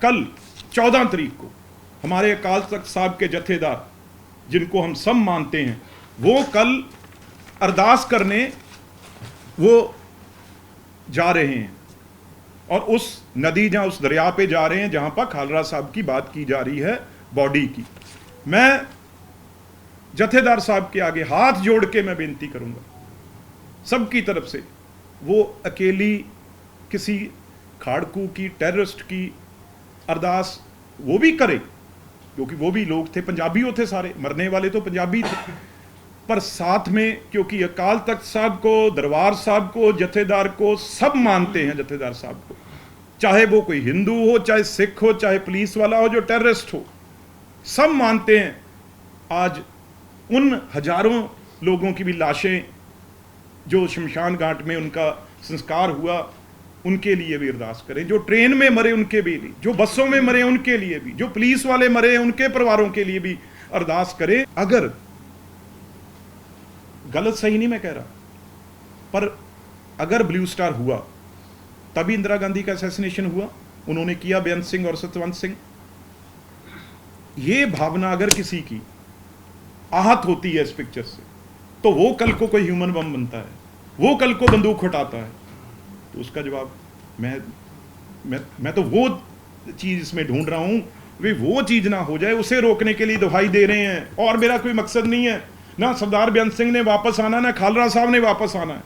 कल 14 तारीख को हमारे अकाल तख्त साहब के जथेदार, जिनको हम सब मानते हैं, वो कल अरदास करने वो जा रहे हैं और उस नदी जहाँ उस दरिया पे जा रहे हैं जहाँ पर खालरा साहब की बात की जा रही है, बॉडी की। मैं जथेदार साहब के आगे हाथ जोड़ के मैं बेनती करूंगा सबकी तरफ से, वो अकेली किसी खाड़कू की, टेररिस्ट की अरदास वो भी करे, क्योंकि वो भी लोग थे, पंजाबी थे सारे, मरने वाले तो पंजाबी थे, पर साथ में, क्योंकि अकाल तख्त साहब को, दरबार साहब को, जथेदार को सब मानते हैं, जथेदार साहब को, चाहे वो कोई हिंदू हो, चाहे सिख हो, चाहे पुलिस वाला हो, जो टेररिस्ट हो, सब मानते हैं। आज उन हजारों लोगों की भी लाशें जो शमशान घाट में उनका संस्कार हुआ, उनके लिए भी अरदास करें, जो ट्रेन में मरे उनके भी, जो बसों में मरे उनके लिए भी, जो पुलिस वाले मरे उनके परिवारों के लिए भी अरदास करें। अगर गलत सही नहीं मैं कह रहा, पर अगर ब्लू स्टार हुआ तभी इंदिरा गांधी का असैसिनेशन हुआ, उन्होंने किया बेअंत सिंह और सतवंत सिंह। ये भावना अगर किसी की आहत होती है इस पिक्चर से, तो वो कल को कोई ह्यूमन बम बनता है, वो कल को बंदूक उठाता है, तो उसका जवाब मैं तो वो चीज इसमें ढूंढ रहा हूं, वे वो चीज ना हो जाए, उसे रोकने के लिए दवाई दे रहे हैं। और मेरा कोई मकसद नहीं है, ना सरदार बेअंत सिंह ने वापस आना, ना खालरा साहब ने वापस आना है।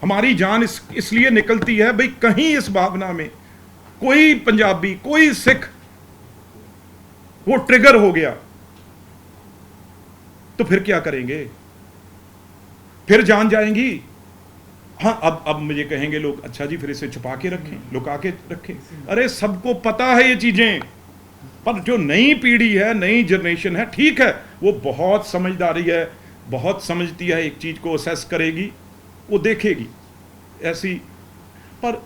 हमारी जान इसलिए निकलती है भाई, कहीं इस भावना में कोई पंजाबी, कोई सिख वो ट्रिगर हो गया तो फिर क्या करेंगे? फिर जान जाएंगी। हाँ, अब मुझे कहेंगे लोग, अच्छा जी फिर इसे छुपा के रखें, लुका के रखें। अरे सबको पता है ये चीजें, पर जो नई पीढ़ी है, नई जनरेशन है, ठीक है, वो बहुत समझदारी है, बहुत समझती है, एक चीज को असेस करेगी, वो देखेगी ऐसी। पर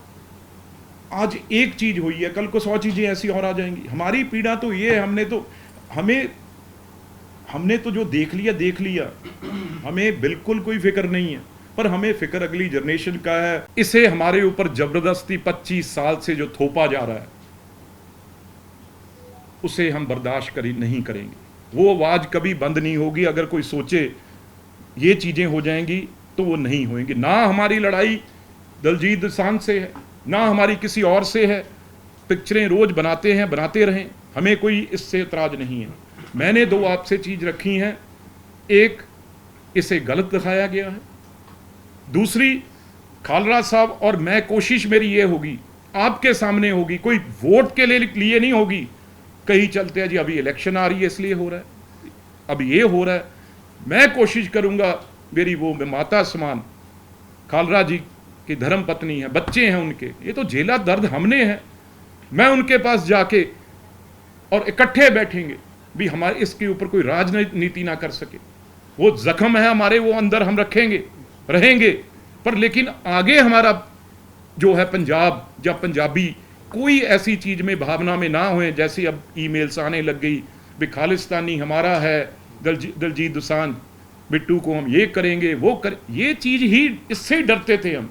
आज एक चीज हुई है, कल को 100 चीजें ऐसी और आ जाएंगी। हमारी पीड़ा तो ये है, हमने तो जो देख लिया, हमें बिल्कुल कोई फिक्र नहीं है, पर हमें फिक्र अगली जनरेशन का है। इसे हमारे ऊपर जबरदस्ती 25 साल से जो थोपा जा रहा है, उसे हम बर्दाश्त नहीं करेंगे। वो आवाज कभी बंद नहीं होगी। अगर कोई सोचे ये चीजें हो जाएंगी तो वो नहीं होंगी। ना हमारी लड़ाई दलजीत दोसांझ से है, ना हमारी किसी और से है। पिक्चरें रोज बनाते हैं, बनाते रहें, हमें कोई इससे एतराज नहीं है। मैंने 2 आपसे चीज रखी हैं, एक इसे गलत दिखाया गया है, दूसरी खालरा साहब और मैं, कोशिश मेरी ये होगी, आपके सामने होगी, कोई वोट के लिए नहीं होगी। कहीं चलते हैं जी अभी इलेक्शन आ रही है इसलिए हो रहा है, अब ये हो रहा है। मैं कोशिश करूंगा, मेरी वो माता समान खालरा जी की धर्म पत्नी है, बच्चे हैं उनके, ये तो झेला दर्द हमने है। मैं उनके पास जाके और इकट्ठे बैठेंगे भी, हमारे इसके ऊपर कोई राजनीति ना कर सके। वो जख्म है हमारे, वो अंदर हम रहेंगे, पर लेकिन आगे हमारा जो है पंजाब या पंजाबी कोई ऐसी चीज में, भावना में ना होए जैसे अब ईमेल्स आने लग गई भी खालिस्तानी हमारा है, दलजीत दोसांझ बिट्टू को हम ये करेंगे वो कर, ये चीज ही, इससे डरते थे हम।